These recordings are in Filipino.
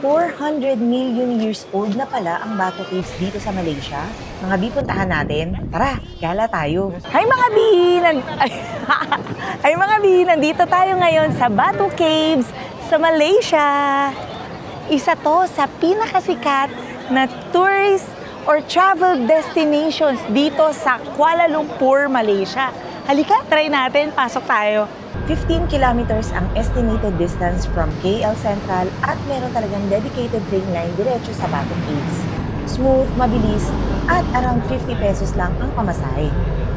400 million years old na pala ang Batu Caves dito sa Malaysia. Mga bi, puntahan natin. Tara, gala tayo. Hi mga bi! Hi mga bi! Nandito tayo ngayon sa Batu Caves sa Malaysia. Isa to sa pinakasikat na tourist or travel destinations dito sa Kuala Lumpur, Malaysia. Halika, try natin. Pasok tayo. 15 kilometers ang estimated distance from KL Central at meron talagang dedicated train line diretso sa Batu Caves. Smooth, mabilis, at around 50 pesos lang ang pamasahe.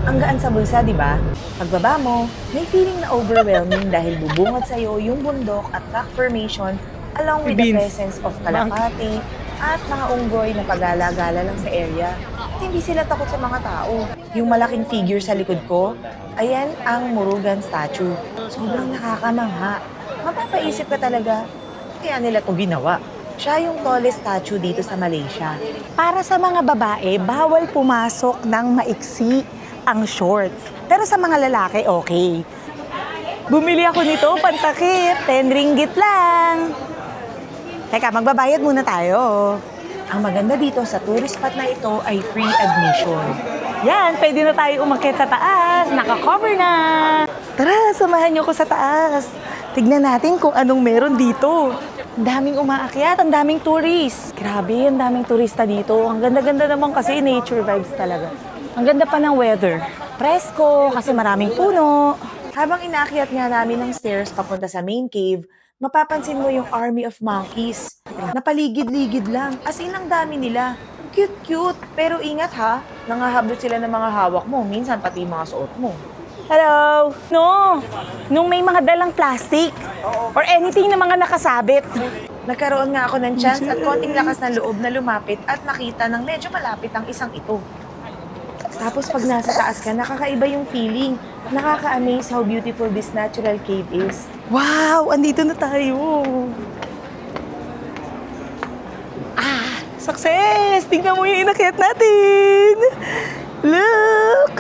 Ang gaan sa bulsa, di ba? Pagbaba mo, may feeling na overwhelming dahil bubungad sa'yo yung bundok at rock formation along with the presence of kalapati at mga unggoy na pagala-gala lang sa area. At hindi sila takot sa mga tao. Yung malaking figure sa likod ko, ayan ang Murugan statue. Sobrang nakakamangha. Mapapaisip ka talaga, kaya nila to ginawa. Siya yung tallest statue dito sa Malaysia. Para sa mga babae, bawal pumasok ng maiksi ang shorts. Pero sa mga lalaki, okay. Bumili ako nito, pantakip, 10 ringgit lang. Teka, magbabayad muna tayo. Ang maganda dito sa tourist spot na ito ay free admission. Yan, pwede na tayo umakyat sa taas. Naka-cover na. Tara, samahan niyo ko sa taas. Tignan natin kung anong meron dito. Ang daming umaakyat, ang daming tourist. Grabe, ang daming turista dito. Ang ganda-ganda naman kasi, nature vibes talaga. Ang ganda pa ng weather. Presko, kasi maraming puno. Habang inaakyat nga namin ng stairs papunta sa main cave, mapapansin mo yung army of monkeys. Napaligid-ligid lang. As in, ang dami nila. Cute-cute. Pero ingat ha, nangahablot sila ng mga hawak mo. Minsan pati yung mga suot mo. Hello? No. Nung may mga dalang plastic or anything na mga nakasabit. Nagkaroon nga ako ng chance at konting lakas ng loob na lumapit at nakita ng medyo malapit ang isang ito. Tapos pag nasa taas ka, nakakaiba yung feeling. Nakaka-amaze how beautiful this natural cave is. Wow! Andito na tayo. Success! Tingnan mo yung inakyat natin! Look!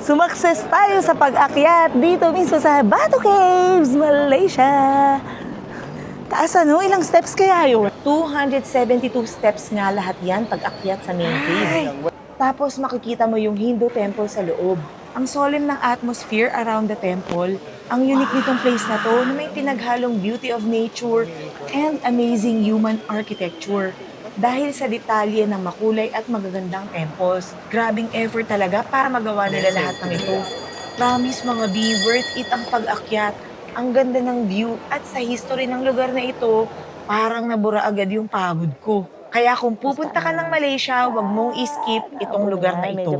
Sumakses tayo sa pag-akyat dito mismo sa Batu Caves, Malaysia. Taas ano? Ilang steps kaya yun? 272 steps nga lahat yan pag-akyat sa main cave. Tapos makikita mo yung Hindu temple sa loob. Ang solemn ng atmosphere around the temple. Ang unique nitong place na to na may pinaghalong beauty of nature and amazing human architecture. Dahil sa detalye ng makulay at magagandang temples, grabing effort talaga para magawa nila lahat ng ito. Promise mga B, worth it ang pag-akyat. Ang ganda ng view at sa history ng lugar na ito, parang nabura agad yung pagod ko. Kaya kung pupunta ka ng Malaysia, huwag mong i-skip itong lugar na ito.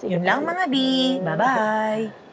Yun lang mga B. Bye-bye!